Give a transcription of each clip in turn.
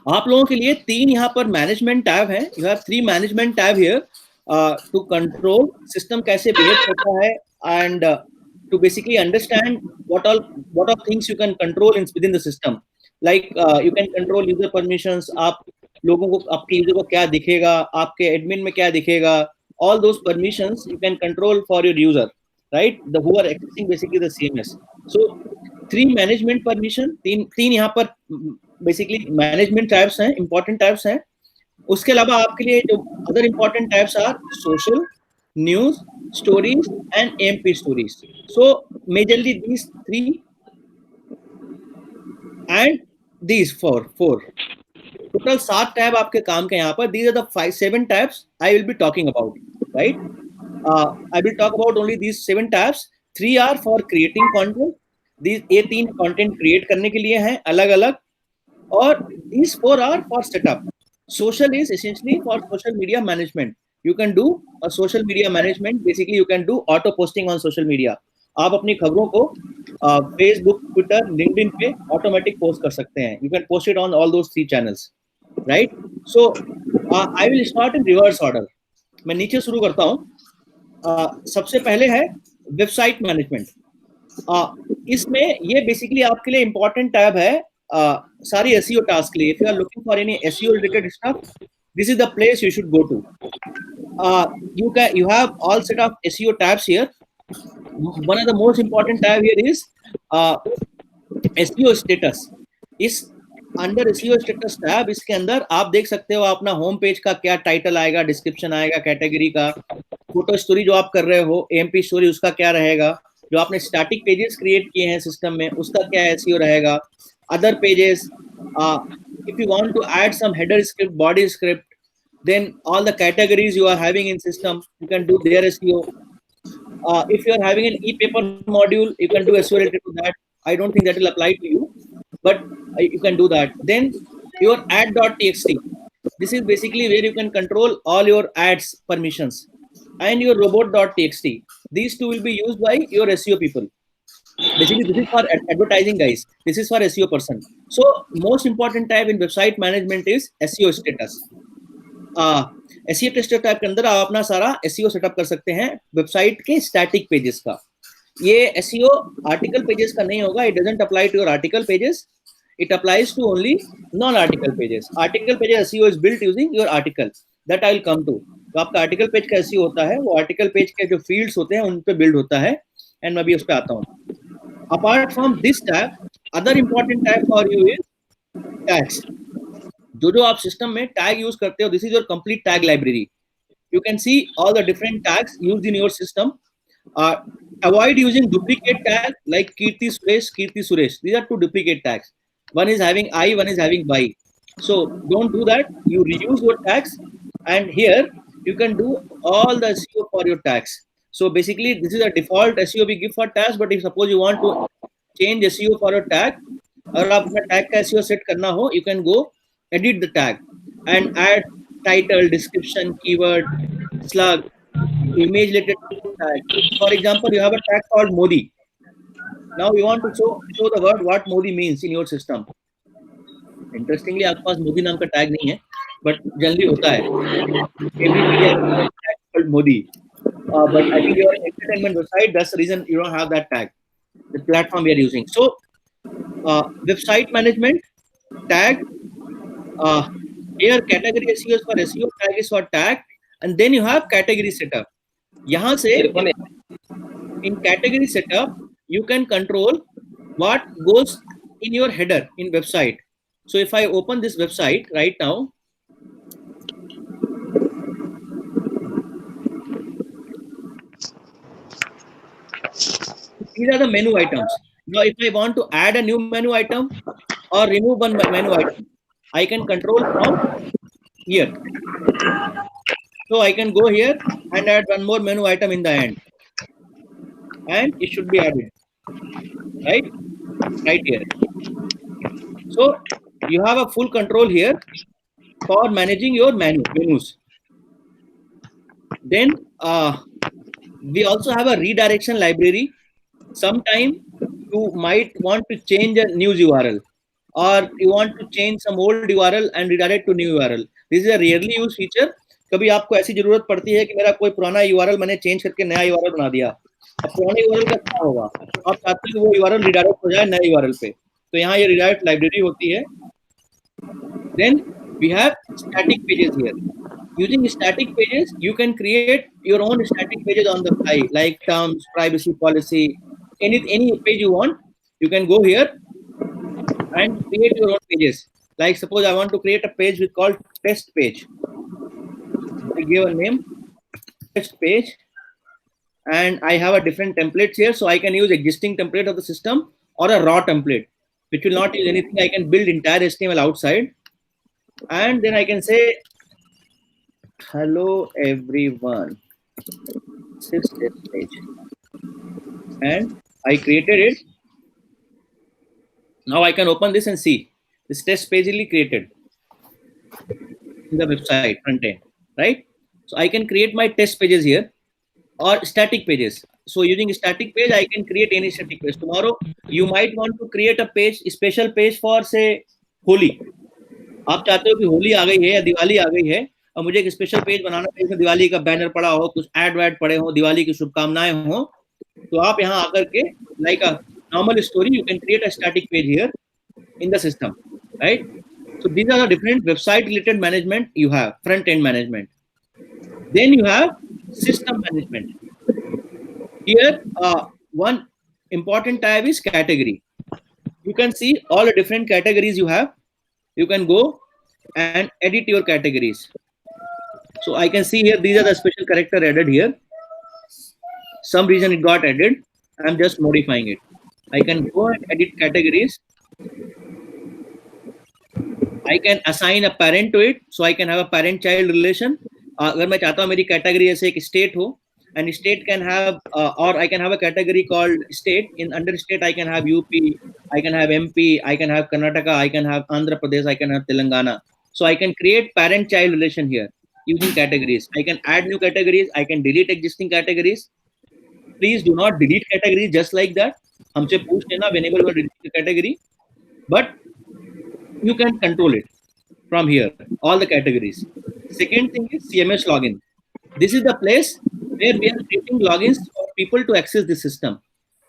आप लोगों के लिए 3 यहाँ पर मैनेजमेंट टैब है. You have 3 management tab here to control system कैसे बिहेव करता है and to basically understand what all things you can control within the system. Like you can control user permissions. आप लोगों को आपके यूजर को क्या दिखेगा, आपके एडमिन में क्या दिखेगा, all those permissions you can control for your user, right? The who are accessing basically the CMS. So 3 management permission, तीन यहाँ पर basically management types हैं, important types हैं. उसके अलावा आपके लिए जो other important types are social, news, stories and AMP stories. So majorly these 3 and these 4 total 7 tab आपके काम के यहाँ पर. These are the 7 tabs I will be talking about, right? I will talk about only these 7 tabs. 3 are for creating content. ये 3 content create करने के लिए हैं अलग अलग, और these 4 are for setup. Social is essentially for social media management. You can do a social media management. Basically you can do auto posting on social media. आप अपनी खबरों को फेसबुक, ट्विटर, लिंक्डइन पे ऑटोमेटिक पोस्ट कर सकते हैं. You can post it on all those 3 channels, right? So I will start in reverse order. मैं नीचे शुरू करता हूँ. सबसे पहले है वेबसाइट मैनेजमेंट. इसमें ये बेसिकली आपके लिए इंपॉर्टेंट टैब है सारी SEO टास्क के लिए. If you are looking for any SEO related stuff, this is the place you should go to. You have all set of SEO tabs here. One of the most important tab here is SEO status. इस under SEO status tab, इसके अंदर आप देख सकते हो अपना home page का क्या टाइटल आएगा, डिस्क्रिप्शन आएगा, कैटेगरी का, फोटो स्टोरी जो आप कर रहे हो, AMP स्टोरी उसका क्या रहेगा, जो आपने स्टैटिक पेजेस क्रिएट किए हैं सिस्टम में उसका क्या SEO रहेगा, other pages. If you want to add some header script, body script, then all the categories you are having in system, you can do their SEO. If you are having an e-paper module, you can do SEO related to that. I don't think that will apply to you, but you can do that. Then your ad.txt. This is basically where you can control all your ads permissions, and your robot.txt. These two will be used by your SEO people. Basically, this is for advertising guys. This is for SEO person. So most important type in website management is SEO status. SEO tester type के अंदर आप अपना सारा SEO setup कर सकते हैं website के static pages का. ये SEO आर्टिकल पेजेस का नहीं होगा. It doesn't apply to your article pages. It applies to only non article pages. Article pages SEO is built using your article. That I will come to. तो आपका article page का SEO होता है, वो article page के जो fields होते हैं उन पे बिल्ड होता है, एंड मैं भी उस पे आता हूँ. Apart from this tab, other important tab for you is tags. जो आप सिस्टम में टैग यूज करते हो, this is your complete tag library. You can see all the different tags used in your system. Avoid using duplicate tag like Kirti Suresh. These are 2 duplicate tags. One is having I, one is having Y. So don't do that. You reuse your tags, and here you can do all the SEO for your tags. So basically this is a default SEO we give for tags, but if suppose you want to change SEO for a tag, अगर आप अपना tag का SEO set करना हो, you can go edit the tag and add title, description, keyword, slug, image related tag. For example, you have a tag called Modi. Now you want to show the word what Modi means in your system. Interestingly, आपके पास मोदी नाम का tag नहीं है, but generally होता है. Every media tag called Modi. But I think your entertainment website, that's the reason you don't have that tag, the platform we are using. So website management, tag, here category SEO is for SEO, tag is for tag, and then you have category setup. यहाँ से in category setup you can control what goes in your header in website. So if I open this website right now, these are the menu items. Now if I want to add a new menu item or remove one menu item, I can control from here. So I can go here and add one more menu item in the end, and it should be added right here. So you have a full control here for managing your menus. Then we also have a redirection library. Sometime you might want to change a news URL. or you want to change some old URL and redirect to new URL. This is a rarely used feature. कभी आपको ऐसी जरूरत पड़ती है कि मेरा कोई पुराना URL मैंने चेंज करके नया URL बना दिया, अब पुराने URL का क्या होगा, आप चाहते हो वो URL रिडायरेक्ट हो जाए नए URL पे, तो यहाँ ये रिडायरेक्ट लाइब्रेरी होती है. Then we have static pages here. Using static pages, you can create your own static pages on the fly, like terms, privacy policy, any page you want. You can go here and create your own pages. Like suppose I want to create a page with called test page. I give a name, test page, and I have a different templates here, so I can use existing template of the system or a raw template, which will not use anything. I can build entire HTML outside, and then I can say, hello everyone, this is test page, and I created it. Now I can open this and see this test page is created in the website front end, right? So I can create my test pages here or static pages. So using static page, I can create any static page. Tomorrow, you might want to create a page, a special page for say Holi. आप चाहते हो कि होली आ गई है या दिवाली आ गई है और मुझे एक स्पेशल पेज बनाना है जिसमें दिवाली का बैनर पड़ा हो, कुछ ऐड वैड पड़े हो, दिवाली की शुभकामनाएं हो, तो आप यहाँ आकर के like a normal story, you can create a static page here in the system, right? So these are the different website related management you have, front end management. Then you have system management. Here, one important type is category. You can see all the different categories you have. You can go and edit your categories. So I can see here, these are the special character added here. Some reason it got added. I'm just modifying it. I can go and edit categories. I can assign a parent to it, so I can have a parent-child relation. अगर मैं चाहता हूँ मेरी category ऐसे एक state हो, and state can have, or I can have a category called state. In under state, I can have UP, I can have MP, I can have Karnataka, I can have Andhra Pradesh, I can have Telangana. So I can create parent-child relation here using categories. I can add new categories. I can delete existing categories. Please do not delete categories just like that. हमसे पूछ लेना whenever you delete the category, but you can control it from here, all the categories. Second thing is CMS login. This is the place where we are creating logins for people to access the system.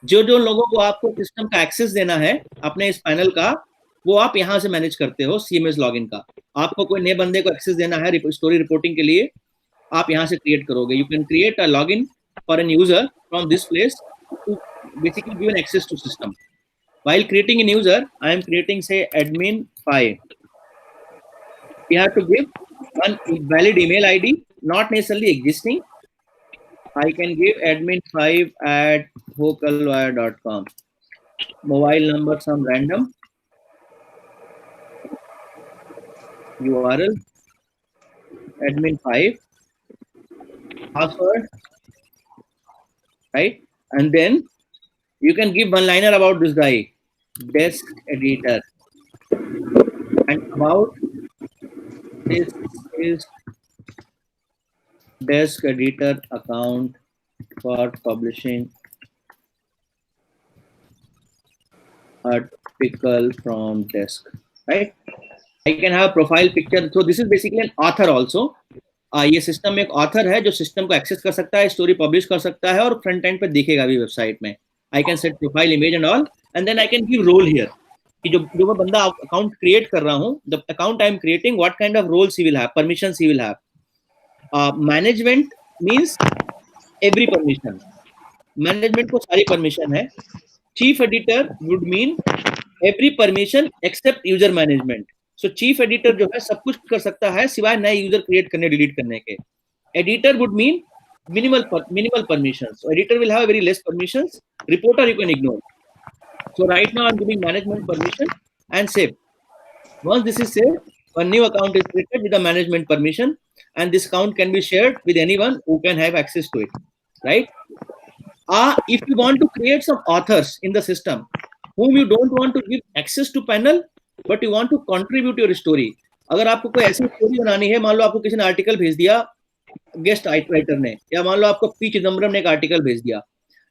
जो जो लोगों को आपको system का access देना है अपने इस पैनल का, वो आप यहाँ से मैनेज करते हो CMS लॉगिन का. आपको कोई नए बंदे को एक्सेस देना है स्टोरी रिपोर्टिंग के लिए, आप यहाँ से क्रिएट करोगे. You can create a login for an user from this place to basically give an access to system. While creating a user, I am creating say admin 5. We have to give one valid email ID, not necessarily existing. I can give admin5@vocalwire.com. Mobile number some random. URL admin5. Password, right? And then you can give one liner about this guy, desk editor, and about this is desk editor account for publishing article from desk, right? I can have profile picture. So this is basically an author also. ये system में एक author है जो system को access कर सकता है, story publish कर सकता है और फ्रंट एंड पे दिखेगा भी वेबसाइट में. I can set profile image and all, and then I can give role here कि जो मैं बंदा अकाउंट क्रिएट कर रहा हूँ, the account I am creating, what kind of roles he will have, permissions he will have. Management means every permission, management को सारी permission है. Chief editor would mean every permission except user management. So chief editor जो है सब कुछ कर सकता है सिवाय नए यूजर क्रिएट करने डिलीट करने के. Editor would mean minimal permissions. So editor will have very less permissions. Reporter you can ignore. So right now I'm giving management permission and save. Once this is saved, a new account is created with the management permission, and this account can be shared with anyone who can have access to it, right? If you want to create some authors in the system whom you don't want to give access to panel, but you want to contribute your story. अगर आपको कोई ऐसी story बनानी है, मान लो आपको किसी ने आर्टिकल भेज दिया गेस्ट राइटर ने, या मान लो आपको पी चिदम्बरम ने एक आर्टिकल भेज दिया.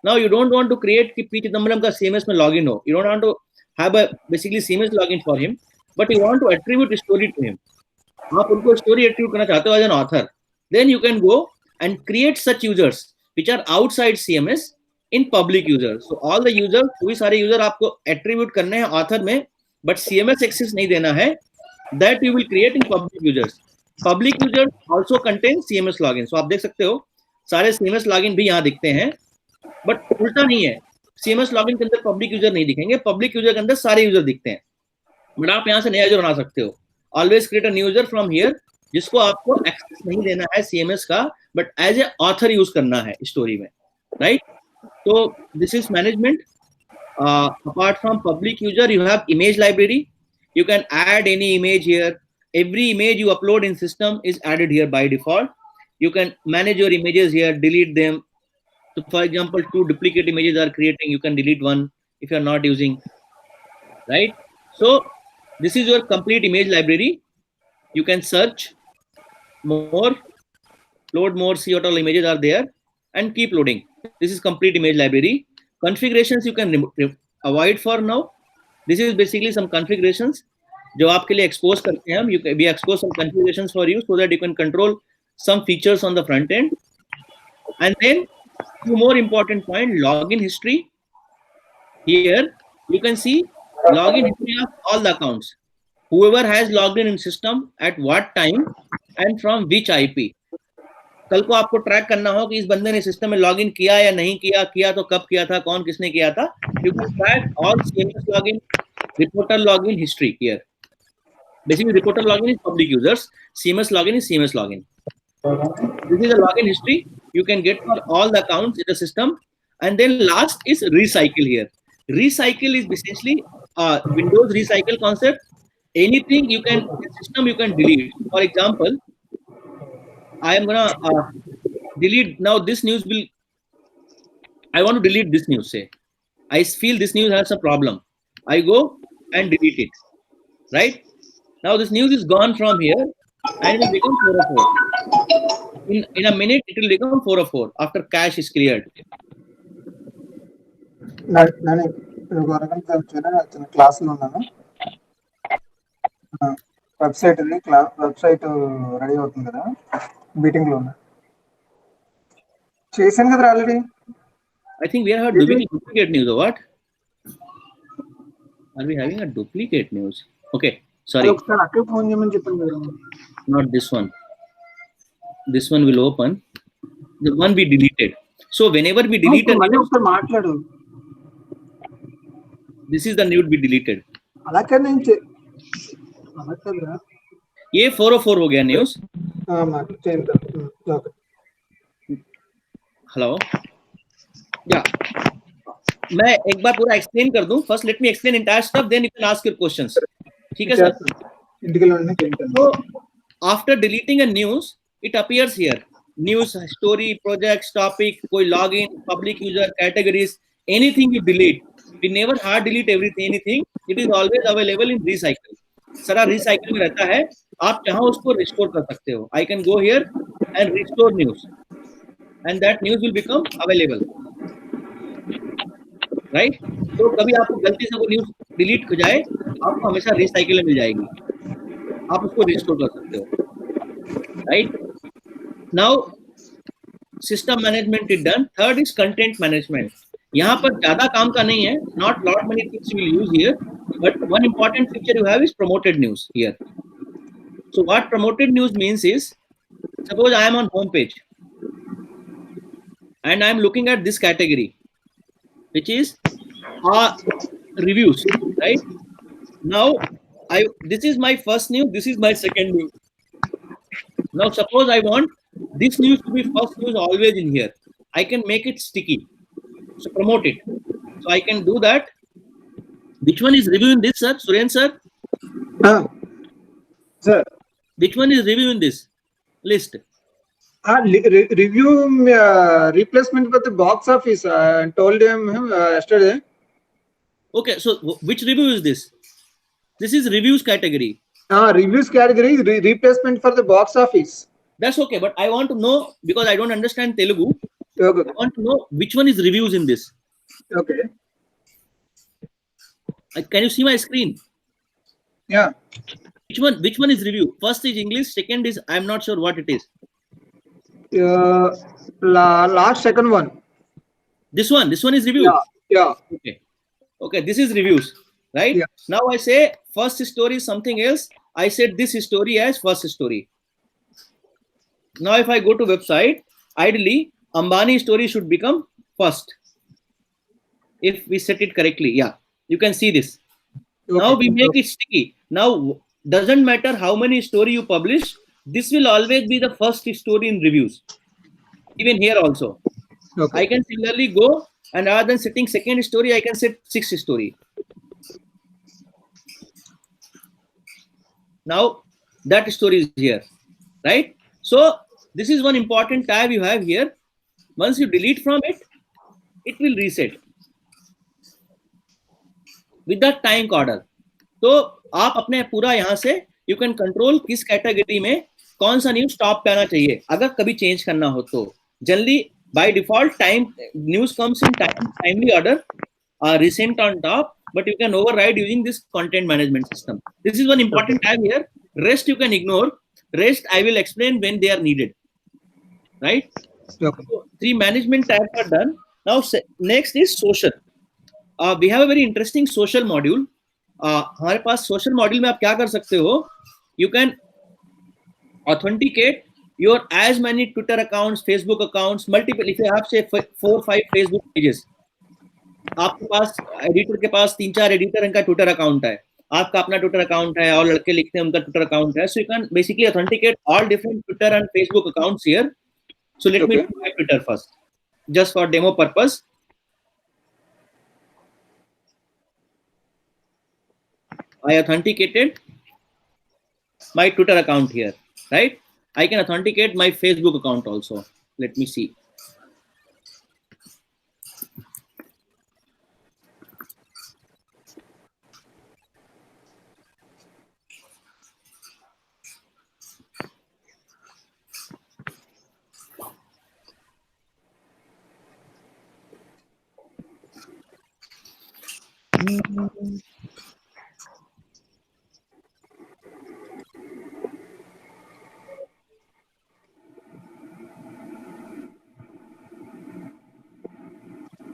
Now you don't want to create कि पी चिदम्बरम का CMS में लॉगिन हो, you don't want to have a basically CMS login for him, but you want to attribute a story to him. आप उनको story attribute करना चाहते हो as an author, then you can go and create such users which are outside CMS in public users. So all the users, वही सारे user आपको attribute करने हैं author में, but CMS access नहीं देना है. That you will create in public users. Public users also contain CMS login. So आप देख सकते हो सारे CMS login भी यहाँ दिखते हैं, but उल्टा नहीं है. CMS login के अंदर public user नहीं दिखेंगे, public user के अंदर सारे user दिखते हैं. बट आप यहाँ से नया यूजर बना सकते हो. Always create a new user from here, जिसको आपको एक्सेस नहीं देना है CMS का, but as a author use करना है स्टोरी में, राइट? तो this is management. Apart from public user, you have image library. You can add any image here. Every image you upload in system is added here by default. You can manage your images here, delete them. So for example, 2 duplicate images are creating, you can delete one if you are not using, right? So this is your complete image library. You can search more, load more, see what all images are there, and keep loading. This is complete image library. Configurations you can avoid for now. This is basically some configurations जो आपके लिए expose करते हैं हम. We expose some configurations for you so that you can control some features on the front end. And then 2 more important point: login history. Here you can see login history of all the accounts. Whoever has logged in system at what time and from which IP. कल को आपको track करना हो कि इस बंदे ने system में लॉगिन किया या नहीं किया, किया तो कब किया था, कौन किसने किया था. You can track all CMS login, reporter login history here. Basically, reporter login is public users, CMS login is CMS login. This is a login history you can get for all the accounts in the system. And then last is recycle here. Recycle is essentially Windows recycle concept. Anything you can system you can delete. For example, I am gonna delete now this news will. I want to delete this news. Say, I feel this news has a problem. I go and delete it. Right now, this news is gone from here, and it will become 404. In a minute, it will become 404 after cache is cleared. Class website ready అవుతుంది కదా meeting లో ఉన్నా చేశాను కదా already. I think we are doing duplicate news or what? Are we having a duplicate news? Okay, sorry. ఒకసారి అక్కడ phone చేయమని చెప్పాను కదా. Not this one. This one will open. The one we deleted. So whenever we delete మళ్ళీ ఒకసారి మాట్లాడు. This is the news we deleted. అలా కదా నేను ये 404 हो गया न्यूज. हेलो, या मैं एक बार पूरा एक्सप्लेन कर दूं. First let me explain entire stuff, then you can ask your questions. ठीक है सर? तो after deleting a news it appears here. News, story, projects, topic, कोई login, public user, categories, anything you delete. We never hard delete anything. It is always available in recycle. सारा recycle में रहता है. आप चाहो उसको restore कर सकते हो. I can go here and restore news and that news will become available, right? तो कभी आपको गलती से वो न्यूज डिलीट हो जाए, आपको हमेशा रिसाइकल में मिल जाएगी, आप उसको रिस्टोर कर सकते हो, right? Now system management is done. Third is content management. यहाँ पर ज्यादा काम का नहीं है. Not lot many things you will use here, but one important feature you have is promoted news here. So what promoted news means is, suppose I am on home page and I am looking at this category, which is reviews, right? Now this is my first news, this is my second news. Now suppose I want this news to be first news always in here. I can make it sticky, so promote it. So I can do that. Which one is reviewing this, sir? Suren, sir? Sir. Which one is reviewing this list? Review replacement with the box office. I told him yesterday. Okay, so which review is this? This is reviews category. Reviews category replacement for the box office. That's okay, but I want to know, because I don't understand Telugu. Okay. I want to know which one is reviews in this. Okay. Can you see my screen? Yeah. Which one is review? First is English, second is I'm not sure what it is. Last second one. This one is review. Yeah. Okay, this is reviews, right? Yeah. Now I say first story is something else. I said this story as first story. Now if I go to website, ideally Ambani story should become first. If we set it correctly, yeah, you can see this. Now we make it sticky. Now doesn't matter how many story you publish, this will always be the first story in reviews. Even here also. I can similarly go, and rather than setting second story, I can set sixth story. Now that story is here, right? So this is one important tab you have here. Once you delete from it, it will reset with that time order. तो आप अपने पूरा यहाँ से you can control किस category में कौन सा न्यूज टॉप पे आना चाहिए अगर कभी चेंज करना हो तो. Generally by default time news comes in timely order, recent on top, but you can override using this content management system. This is one important tab here. Rest you can ignore. Rest I will explain when they are needed, right? So 3 management tabs are done. Now next is social. We have a very interesting social module. हमारे पास social module में आप क्या कर सकते हो? You can authenticate your as many Twitter accounts, Facebook accounts, multiple. If you have say 4-5 Facebook pages, आपके पास editor के पास 3-4 editor इनका ट्विटर अकाउंट है, आपका अपना ट्विटर अकाउंट है और लड़के लिखते हैं उनका ट्विटर अकाउंट है. So you can basically authenticate all different Twitter and Facebook accounts here. So let me do my Twitter first just for demo purpose. I authenticated my Twitter account here, right? I can authenticate my Facebook account also. Let me see.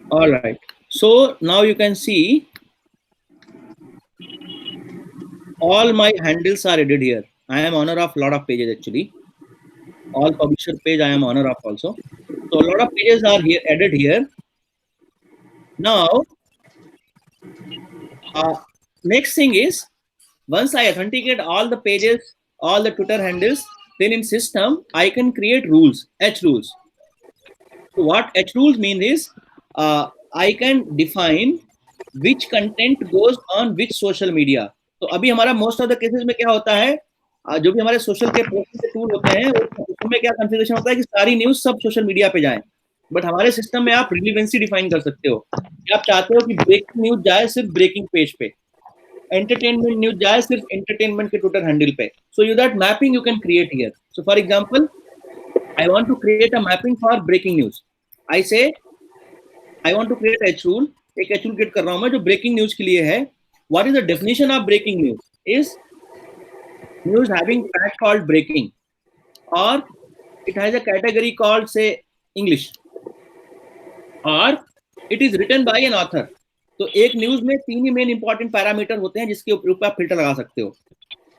All right. So now you can see all my handles are added here. I am owner of a lot of pages actually. All publisher page I am owner of also. So a lot of pages are here added here. Now, next thing is once I authenticate all the pages, all the Twitter handles, then in system I can create rules, H rules. So what H rules mean is I can define which content goes on which social media. तो अभी हमारा most of the cases में क्या होता है, जो भी हमारे सोशल के पोस्टिंग के टूल होते हैं उसमें क्या कॉन्फ़िगरेशन होता है कि सारी न्यूज सब सोशल मीडिया पे जाए. बट हमारे सिस्टम में आप रिलेवेंसी डिफाइन कर सकते हो कि आप चाहते हो कि ब्रेकिंग न्यूज जाए सिर्फ ब्रेकिंग पेज पे, एंटरटेनमेंट न्यूज जाए सिर्फ एंटरटेनमेंट के ट्विटर हैंडल पे. So you that mapping you can create here. So for example I want to create a mapping for breaking news. I say I want to create each rule. एक each rule create कर रहा हूं मैं जो breaking news के लिए है. What is the definition of breaking news? Is news having tag called breaking और it has a category called say English or it is written by an author. तो एक न्यूज में 3 ही मेन इंपॉर्टेंट पैरामीटर होते हैं जिसके ऊपर आप filter लगा सकते हो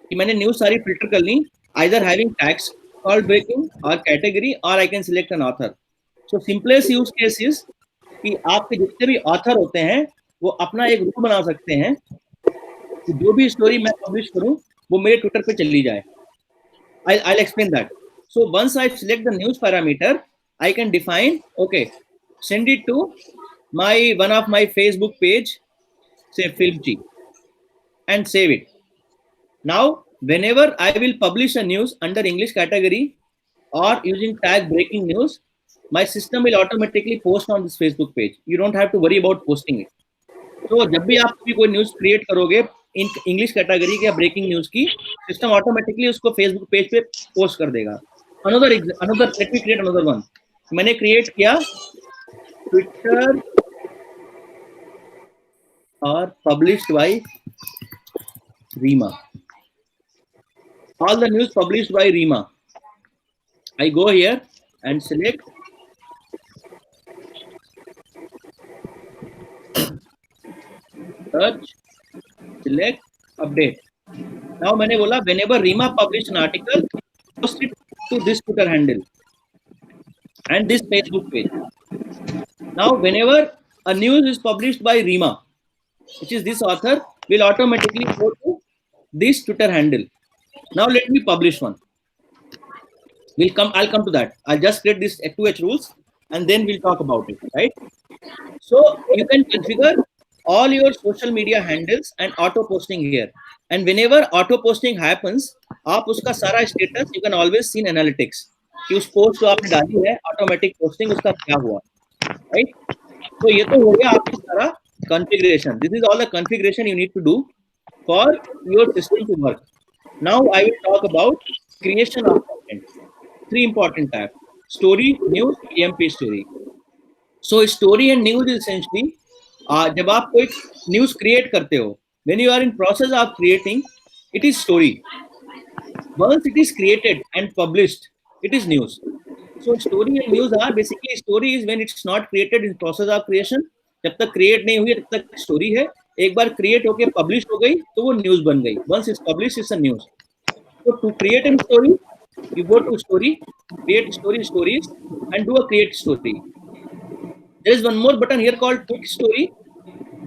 कि मैंने न्यूज सारी फिल्टर कर ली, either having tags called breaking or category or I can select an author. So simplest use case is कि आपके जितने भी ऑथर होते हैं वो अपना एक रूल बना सकते हैं कि जो भी स्टोरी मैं पब्लिश करूं वो मेरे ट्विटर पे चली जाए. I'll explain that. So once I select the news parameter, I can define, okay, send it to one of my Facebook page, say Filmchi, and save it. Now, whenever I will publish a news under English category or using tag breaking news, my system will automatically post on this Facebook page. You don't have to worry about posting it. तो जब भी आप कोई news create करोगे in English category के breaking news की, system automatically उसको Facebook page पे पोस्ट कर देगा. Another let me create another one. मैंने क्रिएट किया Twitter are published by RIMA. All the news published by RIMA. I go here and select search, select, update. Now मैंने बोला whenever RIMA publish an article, post it to this Twitter handle and this Facebook page. Now whenever a news is published by RIMA, which is this author, will automatically go to this Twitter handle. Now let me publish one. I'll come to that. I'll just create this 2H rules and then we'll talk about it, right? So you can configure all your social media handles and auto posting here. And whenever auto posting happens, आप उसका सारा status you can always see in analytics. कि उस post जो आपने डाली है automatic posting उसका क्या हुआ, right? तो ये तो हो गया आपका सारा configuration. This is all the configuration you need to do for your system to work. Now I will talk about creation of content. 3 important types: story, news, EMP story. So story and news is essentially जब आप कोई news create करते हो, when you are in process of creating, it is story. Once it is created and published, it is news. So story and news are basically, story is when it's not created in process of creation. जब तक create नहीं हुई तब तक story है. एक बार create होके publish हो गई तो वो news बन गई. Once it's published, it's a news. So to create a story, you go to story, create stories, and do a create story. There is one more button here called quick story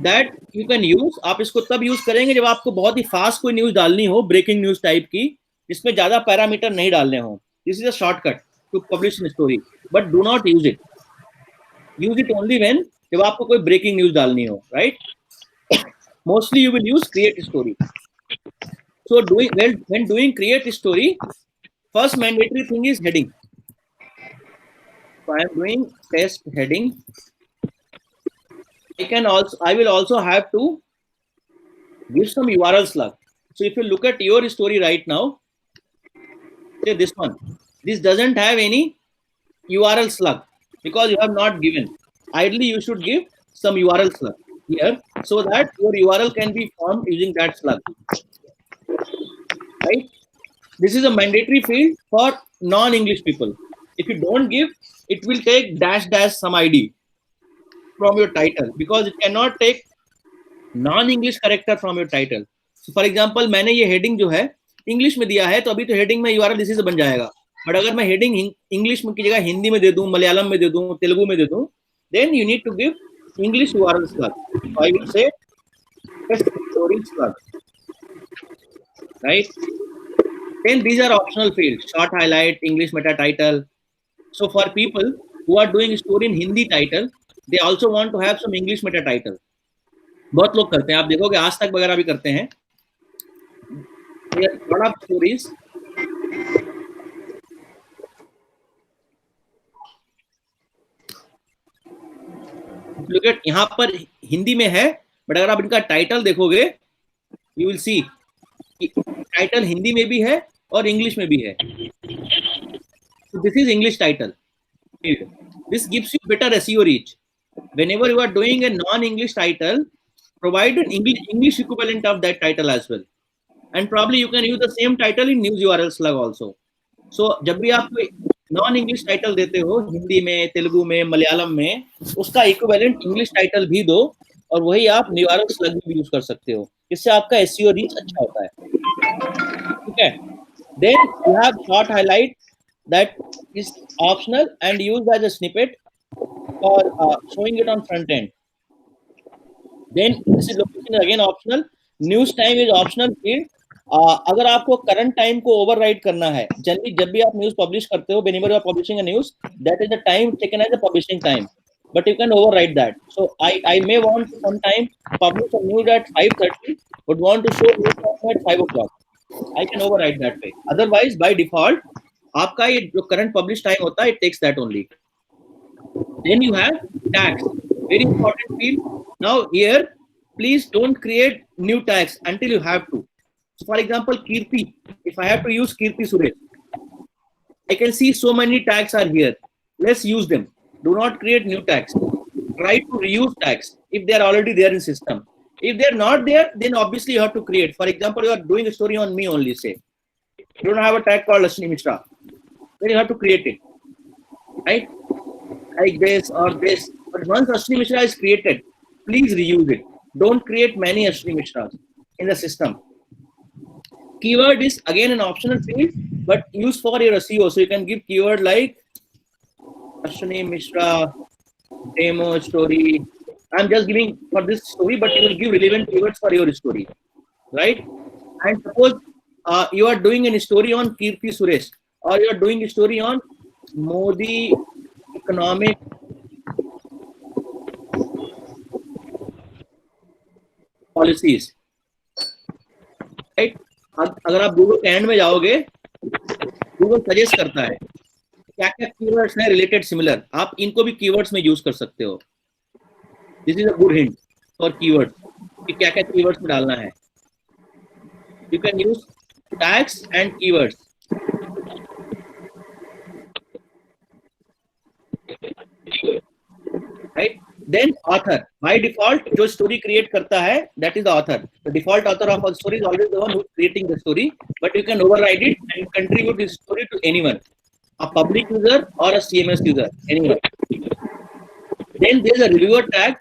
that you can use. आप इसको तब use करेंगे जब आपको बहुत ही fast कोई news डालनी हो, ब्रेकिंग न्यूज टाइप की, जिसमें ज्यादा पैरामीटर नहीं डालने हो. This is a shortcut to publish story, but do not use it. Use it only when जब आपको कोई ब्रेकिंग न्यूज डालनी हो, right? Mostly you will use create story. So when doing create story, first mandatory thing is heading. So I am doing test heading. I will also have to give some URL slug. So if you look at your story right now, say this one, this doesn't have any URL slug because you have not given. Ideally, you should give some URL slug here so that your URL can be formed using that slug. Right? This is a mandatory field for non-English people. If you don't give, it will take -- some ID from your title because it cannot take non-English character from your title. So for example, मैंने ये heading जो है English में दिया है, तो अभी तो heading में URL इसी से बन जाएगा. But अगर मैं heading English में की जगह हिंदी में दे दूं, मलयालम में दे दूं, तेलुगु में दे दूं, then you need to give English URL slug. So I will say story slug. Right? Then these are optional fields: short highlight, English meta title. So for people who are doing story in Hindi title, they also want to have some English meta title. बहुत लोग करते हैं, आप देखोगे आज तक वगैरह भी करते हैं. lot of stories. Look at यहाँ पर हिंदी में है, बट अगर आप इनका टाइटल देखोगे, you will see title Hindi में भी है और इंग्लिश में भी है. So this is English title. This gives you better SEO reach. Whenever you are doing a non-English title, provide an English equivalent of that title as well. And probably you can use the same title in news URL slug also. So जब भी आप कोई non-English title देते हो, हिंदी में, तेलुगु में, मलयालम में, उसका equivalent English title भी दो और वही आप URL slug भी यूज कर सकते हो. इससे आपका SEO reach अच्छा होता है. ठीक है. Then you have short highlight that is optional and used as a snippet for showing it on front end. Then this is location again optional. News time is optional field. अगर आपको current time को override करना है, generally जब भी आप news publish करते हो, whenever you are publishing a news, that is the time taken as a publishing time, but you can override that. So I may want to sometime publish a news at 5:30, but want to show news at 5 o'clock. I can override that way. Otherwise, by default, आपका ये जो current publish time होता है, it takes that only. Then you have tags, very important field. Now here, please don't create new tags until you have to. So for example, Kirti, if I have to use Kirti Suresh, I can see so many tags are here. Let's use them. Do not create new tags. Try to reuse tags if they are already there in system. If they're not there, then obviously you have to create. For example, you are doing a story on me only, say. You don't have a tag called Ashwini Mishra. Then you have to create it. Right? Like this or this. But once Ashwini Mishra is created, please reuse it. Don't create many Ashwini Mishras in the system. Keyword is again an optional field, but used for your SEO. So you can give keyword like Ashwini Mishra demo story. I'm just giving for this story, but you will give relevant keywords for your story, right? And suppose you are doing a story on Kirti Suresh, or you are doing a story on Modi economic policies, right? अगर आप Google के and में जाओगे, Google suggest करता है क्या क्या keywords हैं रिलेटेड सिमिलर, आप इनको भी कीवर्ड्स में यूज कर सकते हो. This is a good hint for keywords कि क्या क्या कीवर्ड्स में डालना है. You can use tags and keywords. Right. Then author, by default जो story create करता है, that is the author. The default author of a story is always the one who is creating the story, but you can override it and contribute this story to anyone, a public user or a CMS user, anyone. Then there is a reviewer tag.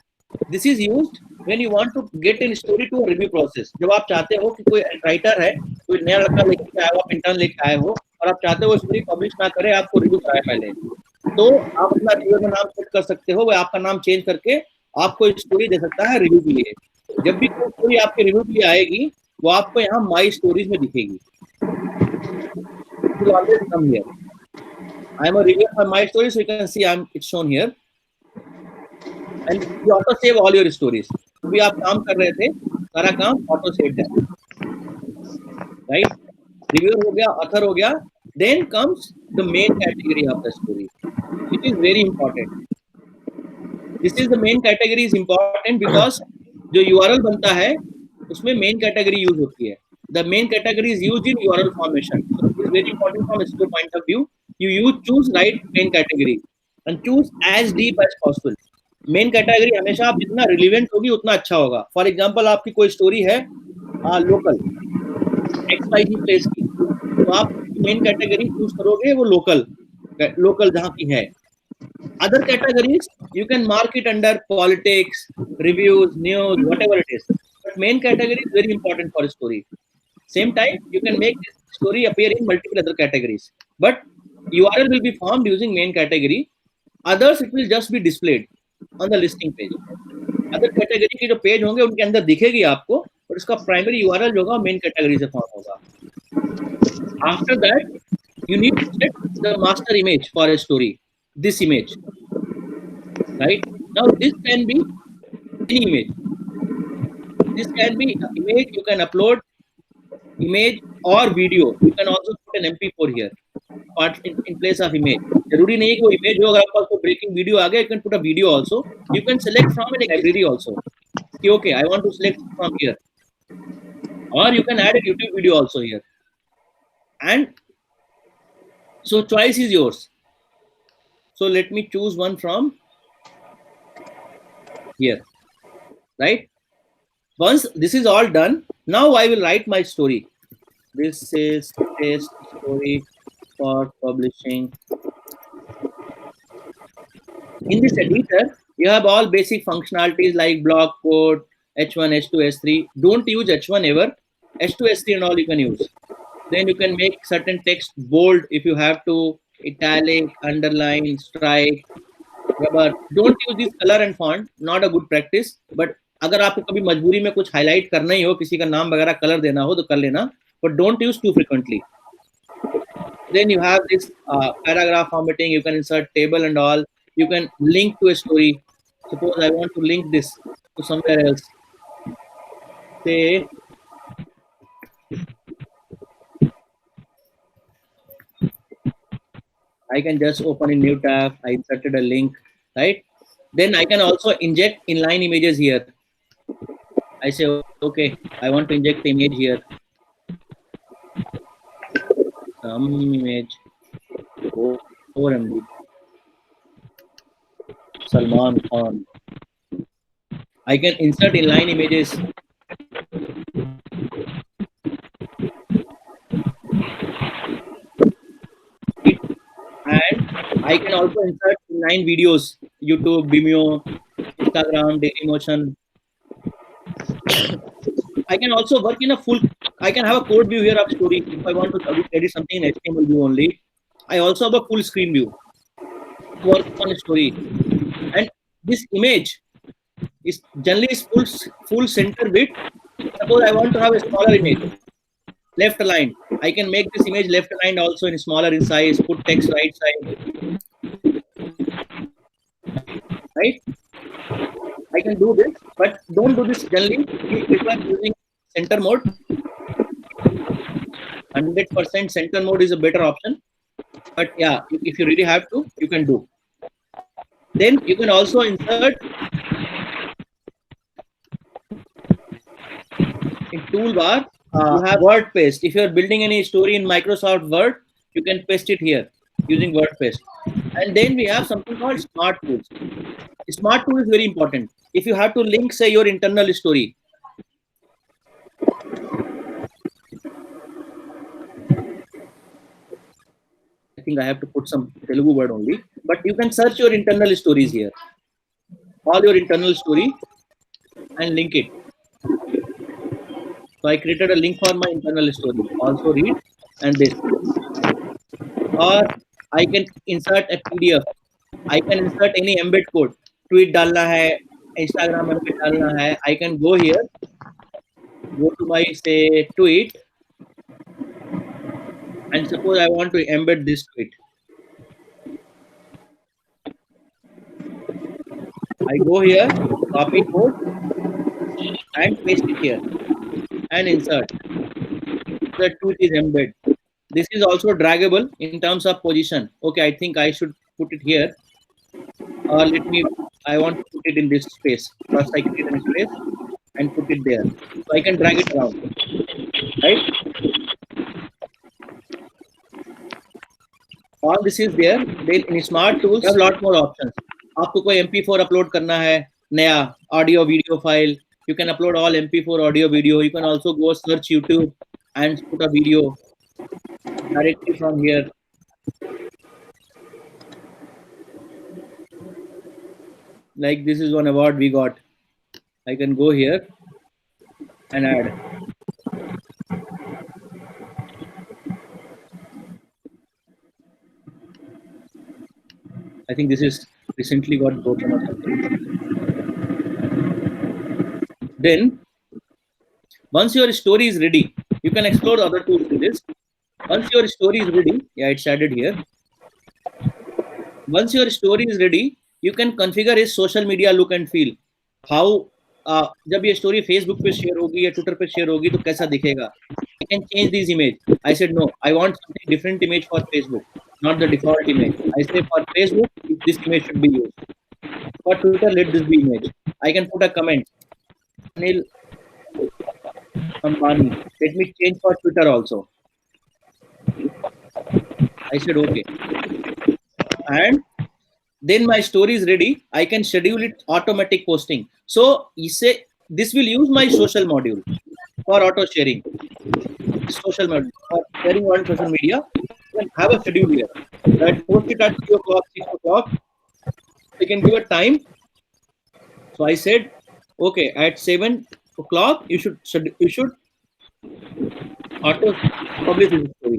This is used when you want to get a story to a review process. जब आप चाहते हो कि कोई writer है, कोई नया लड़का लेके आया हो, आप इंटर्न लेके आए हो और आप चाहते हो स्टोरी पब्लिश ना करे, आपको रिव्यू कराए पहले, तो आप अपना रिव्यूअर का नाम सेट कर सकते हो. वो आपका नाम चेंज करके आपको स्टोरी दे सकता है रिव्यू के लिए. जब भी कोई स्टोरी आपके रिव्यू के लिए आएगी, वो आपको यहाँ माई स्टोरीज में दिखेगी. I am a reviewer for my stories, so you can see it's shown here. And you auto save all your stories. अभी आप काम कर रहे थे, सारा काम auto saved है, right? Reviewer हो गया, author हो गया. Then comes the main category of the story, which is very important. This is the main category is important because जो URL बनता है उसमें main category use होती है. The main category is used in URL formation. So it is very important from SEO point of view. You choose right main category and choose as deep as possible. Main category हमेशा आप जितना relevant होगी उतना अच्छा होगा. For example, आपकी कोई story है local XYZ place की, तो आप मेन कैटेगरी चूज करोगे वो लोकल जहाँ की है. Other categories you can mark it under politics, reviews, news, whatever it is, but main category is very important for story. Same time you can make this story appear in multiple other categories, but URL will be formed using main category. Others it will just be displayed on the listing page. Other category के जो page होंगे उनके अंदर दिखेगी आपको, और उसका primary URL जो होगा मेन कैटेगरी से फॉर्म होगा. After that, you need to set the master image for a story. This image, right? Now this can be any image. This can be an image. You can upload image or video. You can also put an MP4 here, but in place of image. जरूरी नहीं कि वो image हो. अगर आपके पास कोई breaking video आ गया, you can put a video also. You can select from a library also. Okay, I want to select from here, or you can add a YouTube video also here. And so choice is yours. So let me choose one from here, right? Once this is all done, now I will write my story. This is test story for publishing. In this editor, you have all basic functionalities like block code, H1, H2, S3. Don't use H1 ever. H2, S3 and all you can use. Then you can make certain text bold if you have to, italic, underline, strike, rubber. Don't use this color and font, not a good practice. But अगर आपको कभी मजबूरी में कुछ highlight करना ही हो, किसी का नाम वगैरह कलर देना हो तो कर लेना, but don't use too frequently. Then you have this paragraph formatting. You can insert table and all. You can link to a story. Suppose I want to link this to somewhere else. Say I can just open a new tab. I inserted a link, right? Then I can also inject inline images here. I say, okay, I want to inject the image here. Some image. OMD. Salman Khan. I can insert inline images. And I can also insert inline videos, YouTube, Vimeo, Instagram, Dailymotion. I can also work in a full, I can have a code view here of story. If I want to edit something in HTML view only, I also have a full screen view to work on a story. And this image is generally full center width. Suppose I want to have a smaller image, left aligned. I can make this image left aligned also in smaller in size, put text right side. Right? I can do this, but don't do this generally. We prefer using center mode. 100% center mode is a better option. But yeah, if you really have to, you can do. Then you can also insert in toolbar. You have word paste. If you are building any story in Microsoft Word, you can paste it here using word paste. And then we have something called smart tools. Smart tool is very important. If you have to link, say, your internal story. I think I have to put some Telugu word only, but you can search your internal stories here. All your internal story and link it. So I created a link for my internal story. Also read and this. Or I can insert a PDF. I can insert any embed code. Tweet डालना है, Instagram embed डालना है. I can go here, go to my say tweet, and suppose I want to embed this tweet. I go here, copy code, and paste it here, and insert. The tweet is embed. This is also draggable in terms of position. Okay, I think I should put it here. Or I want to put it in this space. First I create a space and put it there. So I can drag it around. Right? All this is there. Then in smart tools, you have a lot more options. आपको कोई MP4 upload करना है, नया audio video file. You can upload all MP4 audio video. You can also go search YouTube and put a video directly from here. Like this is one award we got. I can go here and add. I think this is recently got broken or something. Then, once your story is ready, you can explore the other tools with this. Once your story is ready, yeah, it's added here. Once your story is ready, you can configure his social media look and feel. How जब ये story Facebook पे share होगी या Twitter पे share होगी तो कैसा दिखेगा? I can change this image. I said no, I want something different image for Facebook, not the default image. I say for Facebook, this image should be used. For Twitter, let this be image. I can put a comment. Anil Ambani. Let me change for Twitter also. I said okay. And then my story is ready. I can schedule it automatic posting. So you say this will use my social module for auto sharing. Social module for sharing on social media. You can have a schedule here. That post it at 2 o'clock, 6 o'clock. You can give a time. So I said, okay, at 7 o'clock you should auto publish this story.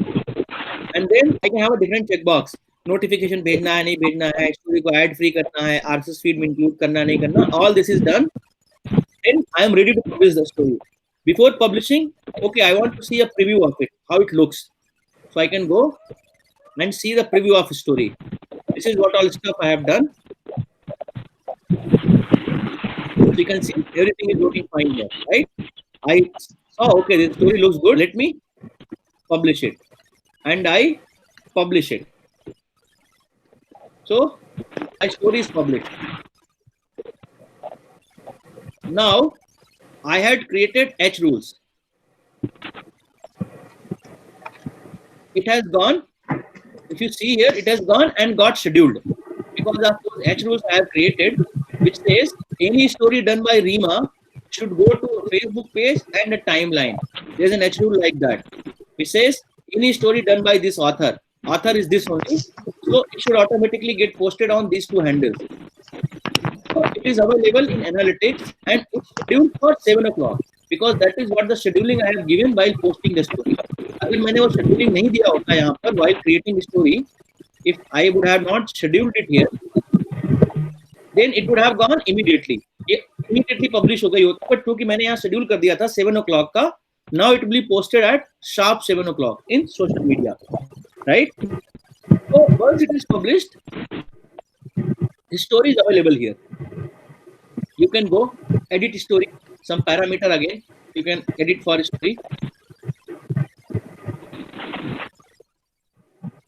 And then I can have a different checkbox. Notification भेजना है नहीं भेजना है, story को ad free करना है, RSS feed में include करना नहीं करना. All this is done. Then I am ready to publish the story. Before publishing, okay, I want to see a preview of it, how it looks. So I can go and see the preview of the story. This is what all stuff I have done. So you can see everything is looking fine here, right? I saw, okay, this story looks good. Let me publish it. And I publish it. So my story is published. Now I had created H rules. It has gone. If you see here, it has gone and got scheduled because of those H rules I have created, which says any story done by Rima should go to a Facebook page and a timeline. There's an H rule like that. It says any story done by this author. Author is this only. So it should automatically get posted on these two handles. So it is available in analytics and it's scheduled for 7 o'clock because that is what the scheduling I have given while posting the story. अगर मैंने वो scheduling नहीं दिया होता यहाँ पर while creating the story, if I would have not scheduled it here, then it would have gone immediately. ये immediately publish हो गई होती, but क्योंकि मैंने यहाँ schedule कर दिया था 7 o'clock का, now it will be posted at sharp 7 o'clock in social media, right? So once it is published, the story is available here. You can go edit story, some parameter again. You can edit for story.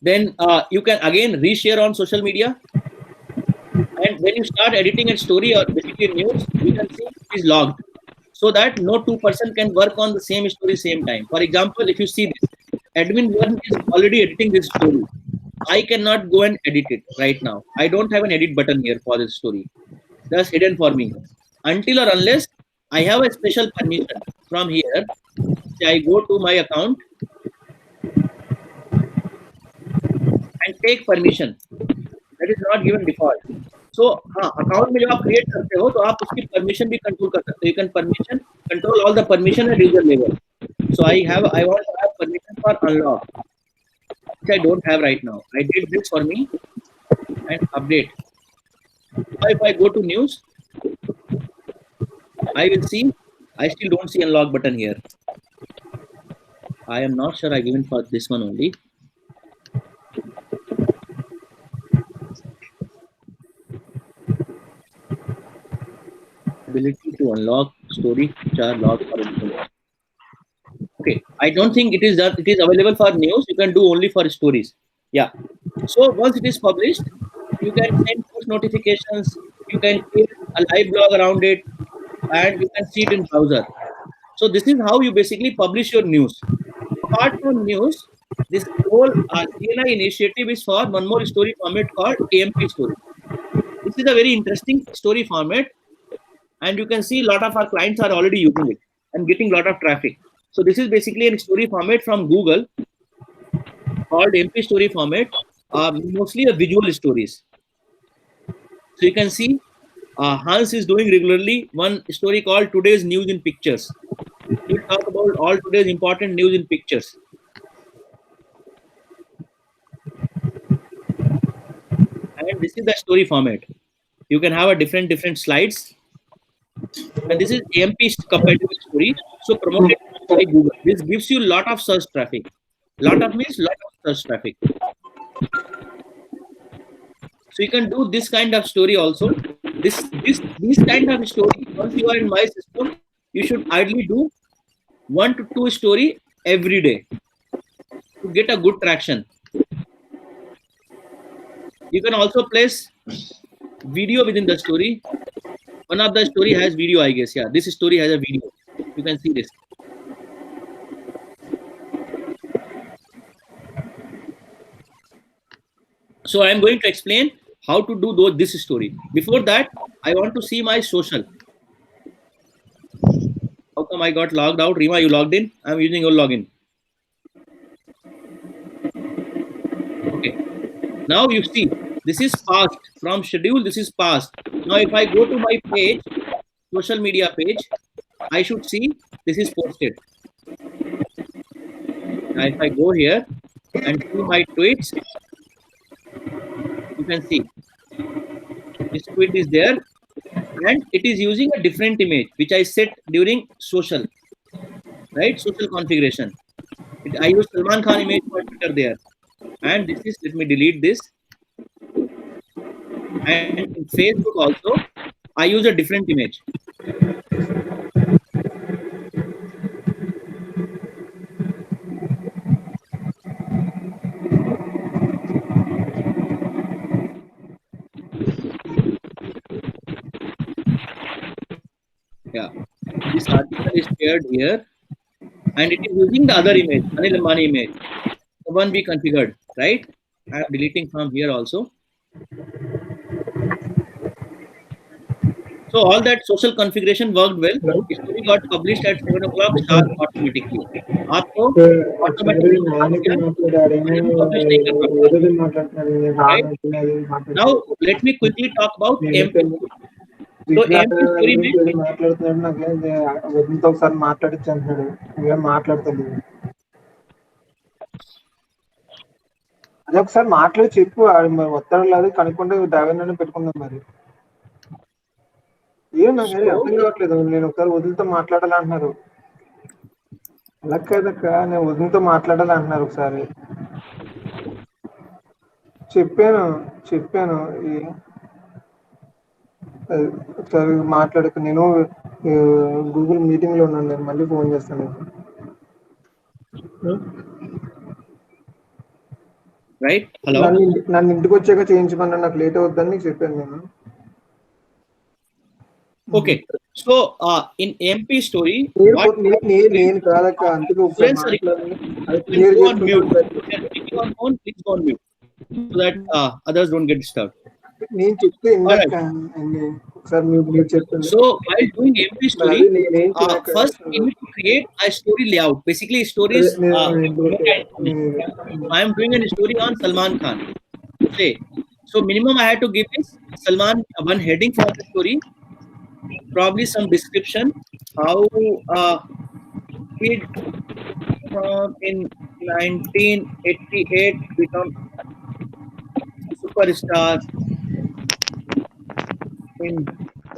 Then you can again reshare on social media. And when you start editing a story or basically news, you can see it is logged so that no two person can work on the same story same time. For example, if you see this, admin 1 is already editing this story. I cannot go and edit it right now. I don't have an edit button here for this story. That's hidden for me. Until or unless I have a special permission from here, I go to my account and take permission. That is not given default. So account में जब आप create करते हो तो आप उसकी permission भी control कर सकते हो. You can control all the permission at user level. So I want to have permission for unlock, which I don't have right now. I did this for me and update. Now if I go to news, I will see, I still don't see unlock button here. I am not sure I given for this one only. Ability to unlock story char log for instance. Okay, I don't think it is that it is available for news. You can do only for stories. Yeah. So once it is published, you can send push notifications. You can create a live blog around it, and you can see it in browser. So this is how you basically publish your news. Apart from news, this whole CNI initiative is for one more story format called AMP story. This is a very interesting story format, and you can see a lot of our clients are already using it and getting a lot of traffic. So this is basically a story format from Google called MP story format, mostly a visual stories. So you can see Hans is doing regularly one story called Today's News in Pictures. We'll talk about all today's important news in pictures. And this is the story format. You can have a different slides. And this is AMP compatible story. So promoted by Google. This gives you a lot of search traffic. Lot of means lot of search traffic. So you can do this kind of story also. This kind of story, once you are in my system, you should ideally do 1 to 2 story every day to get a good traction. You can also place video within the story. One of the story has video, I guess. Yeah, this story has a video. You can see this. So I am going to explain how to do this story. Before that, I want to see my social. How come I got logged out? Rima, you logged in? I'm using your login. Okay. Now you see, this is past. From schedule, this is past. Now if I go to my page, social media page, I should see this is posted. Now if I go here and see my tweets, you can see this tweet is there and it is using a different image which I set during social, right? Social configuration. I use Salman Khan image for Twitter there. And this is, let me delete this. And in Facebook also, I use a different image. Yeah, this article is shared here, and it is using the other image, Anil Ambani image, the one we configured, right? I am deleting from here also. So all that social configuration worked well. The story got published at 7 o'clock sharp automatically. आपको ఒకసారి automatically నాన్నతో మాట్లాడారేమో publish नहीं कर पाता, ఏదేదో మాట్లాడుతున్నారు నేను right? రాను Now let me quickly talk about MP story. So MP story में గురించి మాట్లాడుతున్నాడు నాకు వదిలితో ఒకసారి మాట్లాడించి అంటున్నాడు నువ్వేం మాట్లాడతాడు అదే ఒకసారి మాట్లాడి చెప్పు మరి వస్తాడు లేదు కనుక్కుంటే డ్రైవర్ పెట్టుకుందాం మరి ఏం నాకు అర్థం కావట్లేదు నేను ఒకసారి వదిలితో మాట్లాడాలి అంటున్నారు అలా కాదక్క నేను వదిలితో మాట్లాడాలి అంటున్నారు ఒకసారి చెప్పాను ఒకసారి మాట్లాడక నేను గూగుల్ మీటింగ్ లో ఉన్నాను నేను మళ్ళీ ఫోన్ చేస్తాను right? Hello. నన్ను ఇంటికి వచ్చాక చేయించమన్నా నాకు లేట్ అవుతుందని నీకు చెప్పాను నేను Okay, so in MP story, నేను కాదక్క అందుకే ఒకసారి మాట్లాడండి అది clear on mute. If on phone, please go on mute so that others don't get disturbed. నేను చెప్తే ఇందాక ఒకసారి మీరు చెప్పండి So while doing MP story, first we need to create a story layout. Basically, stories. I am doing a story on Salman Khan. Okay, so minimum I had to give is Salman one heading for the story. Probably some description how kid in 1988 become superstar in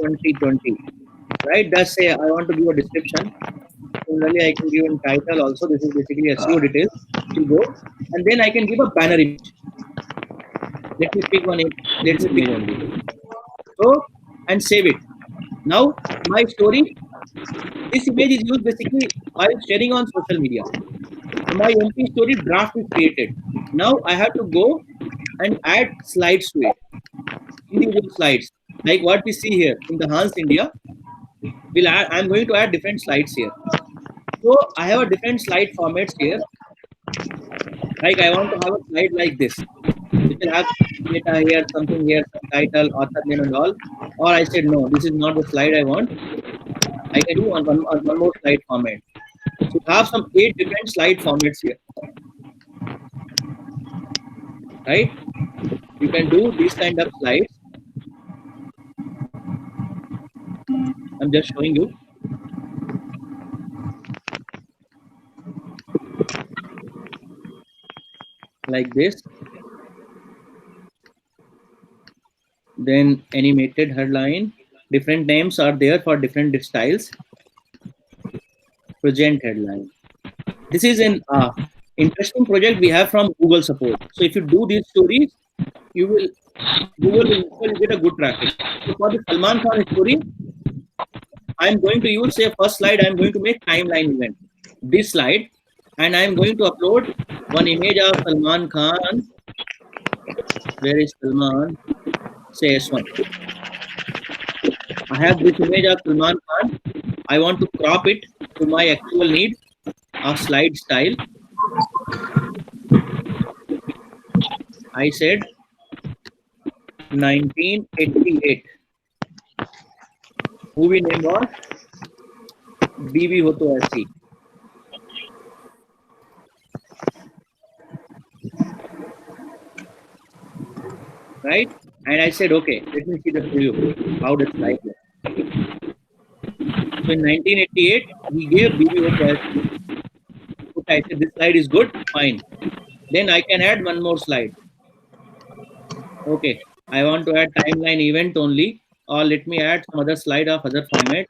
2020, right? That's say I want to give a description. Similarly, I can give a title also. This is basically SEO details to go, and then I can give a banner image. Let me pick one. Let's pick only. So and save it. Now my story, this image is used basically while sharing on social media. So my MP story draft is created. Now I have to go and add slides to it. Individual slides like what we see here in the Hans India. I'm going to add different slides here. So I have a different slide formats here. Like I want to have a slide like this. It will have data here, something here, some title, author name and all. Or I said, no, this is not the slide I want. I can do one more slide format. So have some 8 different slide formats here. Right? You can do these kind of slides. I'm just showing you. Like this. Then animated headline. Different names are there for different styles. Present headline. This is an interesting project we have from Google support. So if you do these stories, Google will get a good traffic. So for the Salman Khan story, I'm going to use say first slide. I'm going to make timeline event. This slide, and I'm going to upload one image of Salman Khan. Where is Salman? Say S1. I have this image of Salman Khan. I want to crop it to my actual need of slide style. I said 1988. Movie name was बीवी हो तो ऐसी. Right? And I said, okay, let me see the preview. How does it like it? So in 1988, we gave BB Ho to ऐसी. I said, this slide is good, fine. Then I can add one more slide. Okay, I want to add timeline event only, or let me add some other slide of other format.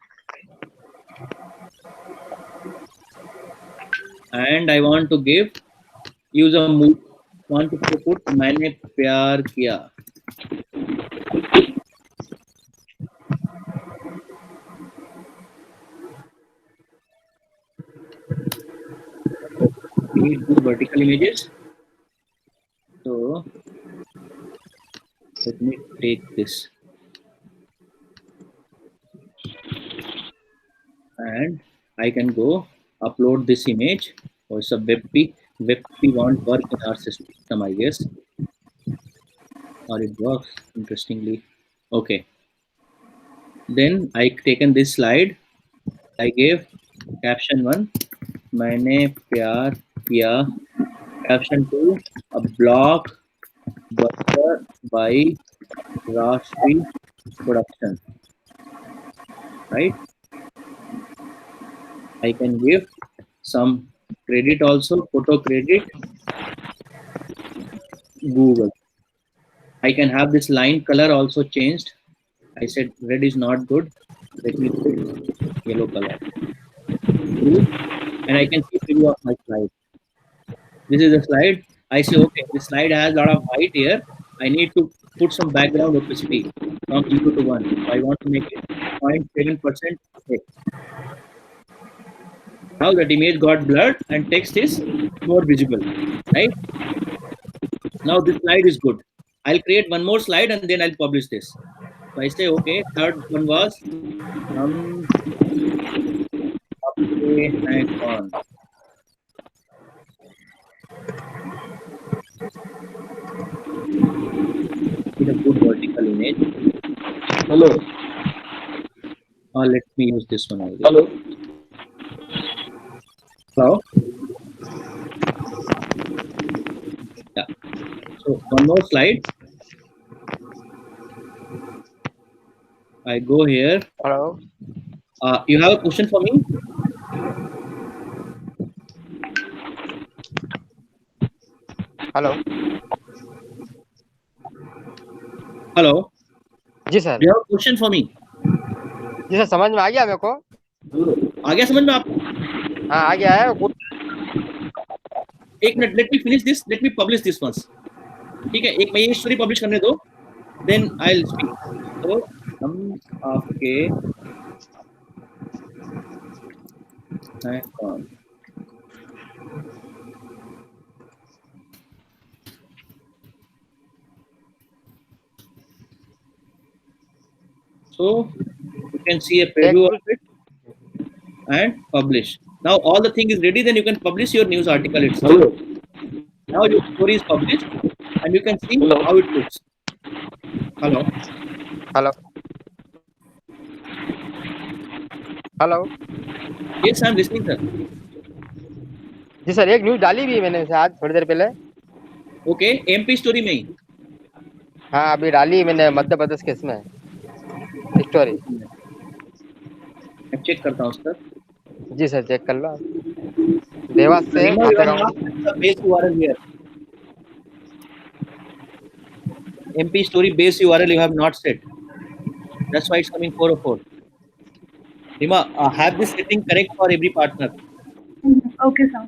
And I want to use a mood. Want to put मैंने प्यार किया. Need two vertical images. So let me take this. And I can go upload this image. Or it's a WebP won't work in our system, I guess. Or it works interestingly. Okay. Then I taken this slide. I gave caption 1, मैंने प्यार किया. Caption 2, a blockbuster by Rashmi Production. Right? I can give some credit also, photo credit, Google. I can have this line color also changed. I said red is not good. Let me put yellow color. And I can see preview of my slide. This is a slide. I say, okay, this slide has a lot of white here. I need to put some background opacity from 0 to 1. So I want to make it 0.7%. Now that image got blurred and text is more visible, right? Now this slide is good. I'll create one more slide and then I'll publish this. So I say, okay, third one was hang on. With a good vertical image. Hello. Let me use this one. Already. Hello. Hello. Yeah. So one more slide. I go here. Hello. You have a question for me? Hello. Hello. जी sir. You have a question for me? जी sir, समझ में आ गया मेरे को. आ गया समझ में आपको? हाँ, आ गया है. एक minute, let me finish this. Let me publish this once. ठीक है, एक मैं ये स्टोरी पब्लिश करने दो. Then I'll speak. तो हम आपके So you can see a preview of it and publish. Now all the thing is ready. Then you can publish your news article itself. Hello. Now your story is published, and you can see Hello. how it looks. Hello. Hello. Hello. Yes, I'm listening, sir. जी sir, एक news डाली भी मैंने आज थोड़ी देर पहले. Okay, MP story में ही. हाँ, अभी डाली मैंने मध्य प्रदेश के इसमें स्टोरी. मैं चेक करता हूँ सर. जी सर, चेक कर लो. देवास से base URL here. MP story base URL you have not set. That's why it's coming 404. Rima, have this setting correct for every partner. Okay, sir.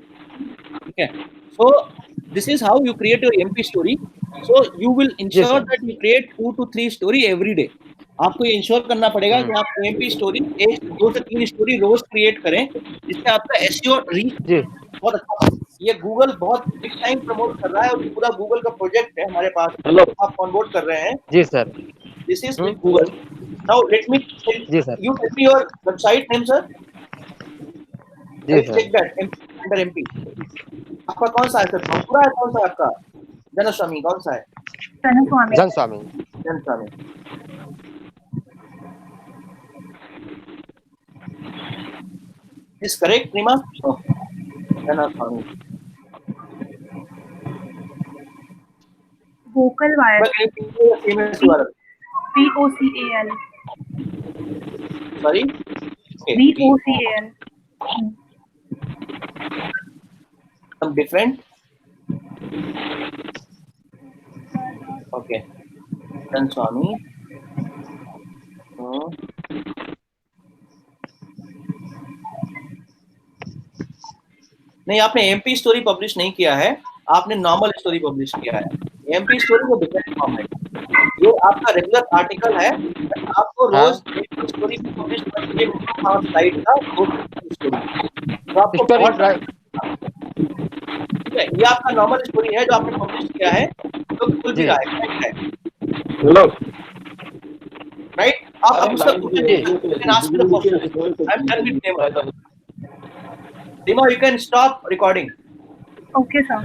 Okay. So this is how you create your MP story. So you will ensure that you create 2 to 3 story every day. आपको ये ensure करना पड़ेगा कि आप MP story 2 से 3 story रोज create करें, जिससे आपका SEO रीच बहुत अच्छा. ये गूगल बहुत बिग टाइम प्रमोट कर रहा है और पूरा गूगल का प्रोजेक्ट है हमारे पास. Hello. आप ऑनबोर्ड कर रहे हैं. जी sir. This is Google. Now let me जी sir. You tell me your website name sir. जी sir. Check that under MP. आपका कौन सा है सर? पूरा है कौन सा है आपका? जनस्वामी कौन सा है? जनस्वामी. जनस्वामी. Is correct, Rima? Oh, Janaswamy. Vocal wire. VOCAL. Sorry? Okay. VOCAL. Some different? Okay. Janaswamy. नहीं, आपने MP स्टोरी पब्लिश नहीं किया है, आपने नॉर्मल स्टोरी पब्लिश किया है. MP स्टोरी वो डिफरेंट फॉर्म है. ये आपका रेगुलर आर्टिकल है. आपको रोज एक स्टोरी पब्लिश करके आप साइट का स्टोरी. तो आपको ये आपका नॉर्मल स्टोरी है जो आपने पब्लिश किया है, तो खुल भी रहा है. Hello. राइट. आप मुझसे पूछें, ask me the question. I am done with Rima, you can stop recording. Okay, sir.